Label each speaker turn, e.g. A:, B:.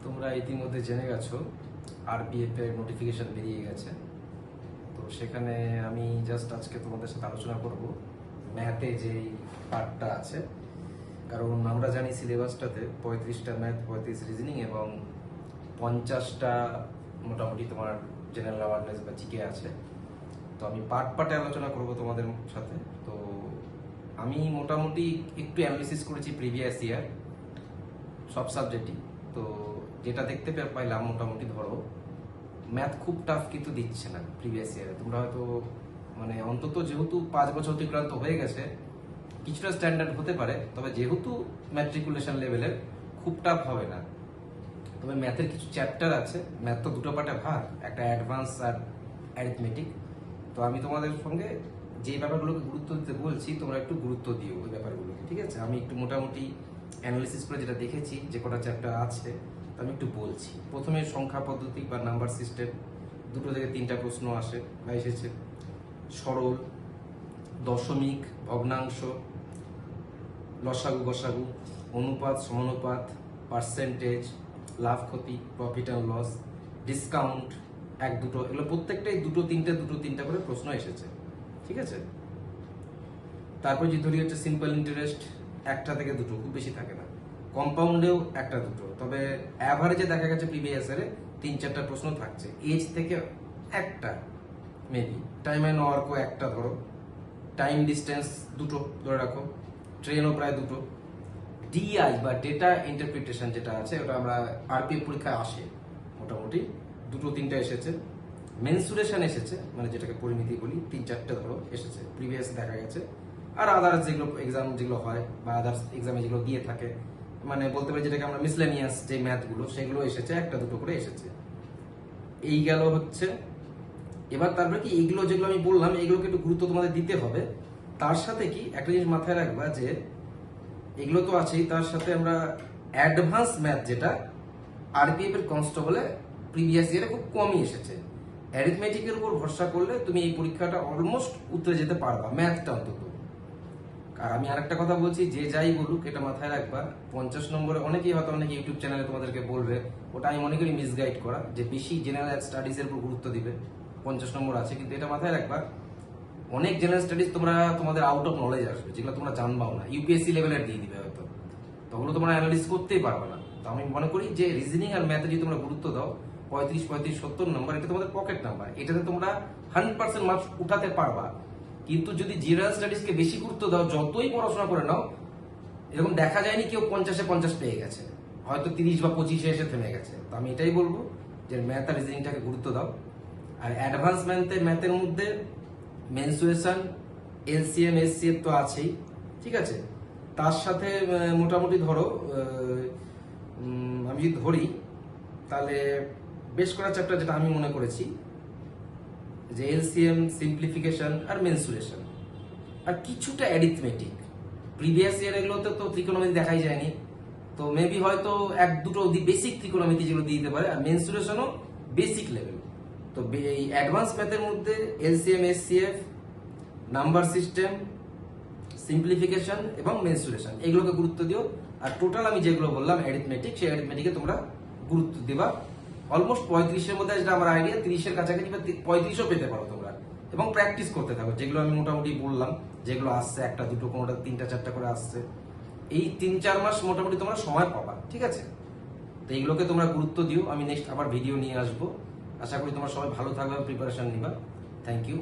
A: তোমরা ইতিমধ্যে জেনে গেছো আরপিএফ এর নোটিফিকেশন বেরিয়ে গেছে। তো সেখানে আমি জাস্ট আজকে তোমাদের সাথে আলোচনা করব ম্যাথে যে পার্টটা আছে। কারণ আমরা জানি সিলেবাসটাতে 35টা ম্যাথ, 35 রিজনিং এবং 50টা মোটামুটি তোমার জেনারেল অ্যাওয়ারনেস বা জিকে আছে। তো আমি পার্টে আলোচনা করব তোমাদের সাথে। তো আমি মোটামুটি একটু অ্যানালিসিস করেছি প্রিভিয়াস ইয়ার সব সাবজেক্টই। তো যেটা দেখতে পাইলাম মোটামুটি ধরো ম্যাথ খুব টাফ কিন্তু দিচ্ছে না প্রিভিয়াস ইয়ারে। তোমরা হয়তো মানে অন্তত যেহেতু 5 বছর অতিক্রান্ত হয়ে গেছে কিছুটা স্ট্যান্ডার্ড হতে পারে, তবে যেহেতু ম্যাট্রিকুলেশন লেভেলের খুব টাফ হবে না। তবে ম্যাথের কিছু চ্যাপ্টার আছে, ম্যাথ তো দুটো পার্টে ভাগ, একটা অ্যাডভান্স আর অ্যারিথমেটিক। তো আমি তোমাদের সঙ্গে যে ব্যাপারগুলোকে গুরুত্ব দিতে বলছি তোমরা একটু গুরুত্ব দিও ওই ব্যাপারগুলোকে, ঠিক আছে? আমি একটু মোটামুটি অ্যানালিসিস করে যেটা দেখেছি যে কটা চ্যাপ্টার আছে তো আমি একটু বলছি। প্রথমে সংখ্যা পদ্ধতি বা নাম্বার সিস্টেম, 2 থেকে 3টা প্রশ্ন আসে বা এসেছে। সরল, দশমিক, ভগ্নাংশ, লসাগু গসাগু, অনুপাত সমানুপাত, পার্সেন্টেজ, লাভ ক্ষতি, প্রফিট অ্যান্ড লস, ডিসকাউন্ট, 1-2, এগুলো প্রত্যেকটাই 2-3টে করে প্রশ্ন এসেছে, ঠিক আছে? তারপর যে ধরি হচ্ছে সিম্পল ইন্টারেস্ট, 1টা থেকে 2টো, খুব বেশি থাকে না। কম্পাউন্ডেও 1-2, তবে অ্যাভারেজে দেখা গেছে প্রিভিয়াস ইয়ারে 3-4টা প্রশ্ন থাকছে। এজ থেকে 1টা মেবি, টাইম অ্যান্ড ওয়ার্কও 1টা ধরো, টাইম ডিস্টেন্স 2টো ধরে রাখো, ট্রেনও প্রায় 2টো। ডিআই বা ডেটা ইন্টারপ্রিটেশন যেটা আছে ওটা আমরা আরপিএফ পরীক্ষায় আসে মোটামুটি 2-3টা এসেছে। মেনসুরেশন এসেছে, মানে যেটাকে পরিমিতি বলি, 3-4টে ধরো এসেছে প্রিভিয়াস দেখা গেছে। আর আদার্স যেগুলো এক্সাম যেগুলো হয় বা আদার্স এক্সামে যেগুলো দিয়ে থাকে, মানে বলতে পারি যেটাকে আমরা মিসলেনিয়াস যে ম্যাথগুলো সেগুলো এসেছে 1-2 করে এসেছে। এই গেল হচ্ছে। এবার তারপরে কি এইগুলো যেগুলো আমি বললাম এগুলোকে একটু গুরুত্ব তোমাদের দিতে হবে। তার সাথে কি একটা জিনিস মাথায় রাখবা যে এগুলো তো আছেই, তার সাথে আমরা অ্যাডভান্স ম্যাথ যেটা আরপিএফ এর কনস্টেবলে প্রিভিয়াস ইয়ারে খুব কমই এসেছে। অ্যারিথমেটিকের উপর ভরসা করলে তুমি এই পরীক্ষাটা অলমোস্ট উত্তরে যেতে পারবা, ম্যাথটা অন্তত। আর আমি আরেকটা কথা বলছি, যে যাই বলুক এটা মাথায় রাখবা, 50 নম্বরে অনেকেই হয়তো অনেকে ইউটিউব চ্যানেলে তোমাদেরকে বলবে, ওটা আমি মনে করি মিসগাইড করা, যে বেশি জেনারেল স্টাডিজ এর উপর গুরুত্ব দিবে। 50 নম্বর আছে, কিন্তু এটা মাথায় রাখবা অনেক জেনারেল স্টাডিজ তোমরা তোমাদের আউট অফ নলেজ আসবে, যেগুলো তোমরা জানবাও না, ইউপিএসসি লেভেলের দিয়ে দিবে হয়তো, তখন তোমরা অ্যানালিস করতেই পারবে না। তো আমি মনে করি যে রিজনিং আর ম্যাথে যদি তোমরা গুরুত্ব দাও, 35-70 নম্বর এটা তোমাদের পকেট নাম্বার, এটাতে তোমরা 100% মার্কস উঠাতে পারবা। কিন্তু যদি জেনারেল স্টাডিজকে বেশি গুরুত্ব দাও, যতই পড়াশোনা করে নাও, এরকম দেখা যায়নি কেউ 50-50 পেয়ে গেছে, হয়তো 30 বা 25 এসে থেমে গেছে। তো আমি এটাই বলবো যে ম্যাথ আর রিজনিংটাকে গুরুত্ব দাও। আর অ্যাডভান্স ম্যাথের মধ্যে মেনসুরেশন, এলসিএম, এসসিএফ তো আছেই, ঠিক আছে? তার সাথে মোটামুটি ধরো আমি যদি ধরি তাহলে বেশ কয়েকটা চ্যাপ্টার যেটা আমি মনে করেছি যে এলসিএম, সিম্পলিফিকেশন আর মেনসুরেশন, আর কিছুটা অ্যারিথমেটিক। প্রিভিয়াস ইয়ার এগুলোতে তো ত্রিকোণমিতি দেখাই যায়নি, তো মেবি হয়তো 1-2টো বেসিক ত্রিকোণমিতি যেগুলো দিয়ে দিতে পারে, আর মেনসুরেশনও বেসিক লেভেল। তো এই অ্যাডভান্স ম্যাথের মধ্যে LCM, SCF, number system, simplification এবং মেনসুরেশন, এগুলোকে গুরুত্ব দিও। আর টোটাল আমি যেগুলো বললাম অ্যারিথমেটিক, সেই অ্যারিথমেটিকে তোমরা গুরুত্ব দিবা। অলমোস্ট 35-এর মধ্যে যেটা আমার আইডিয়া, 30-এর কাছাকাছি বা 35ও পেতে পারো তোমরা, এবং প্র্যাকটিস করতে থাকো। যেগুলো আমি মোটামুটি বললাম, যেগুলো আসছে 1-2, কোনোটা 3-4টা করে আসছে, এই 3-4 মাস মোটামুটি তোমরা সময় পাবা, ঠিক আছে? তো এইগুলোকে তোমরা গুরুত্ব দিও। আমি নেক্সট আবার ভিডিও নিয়ে আসবো। আশা করি তোমরা সবাই ভালো থাকবে, প্রিপারেশন নিবা। Thank you.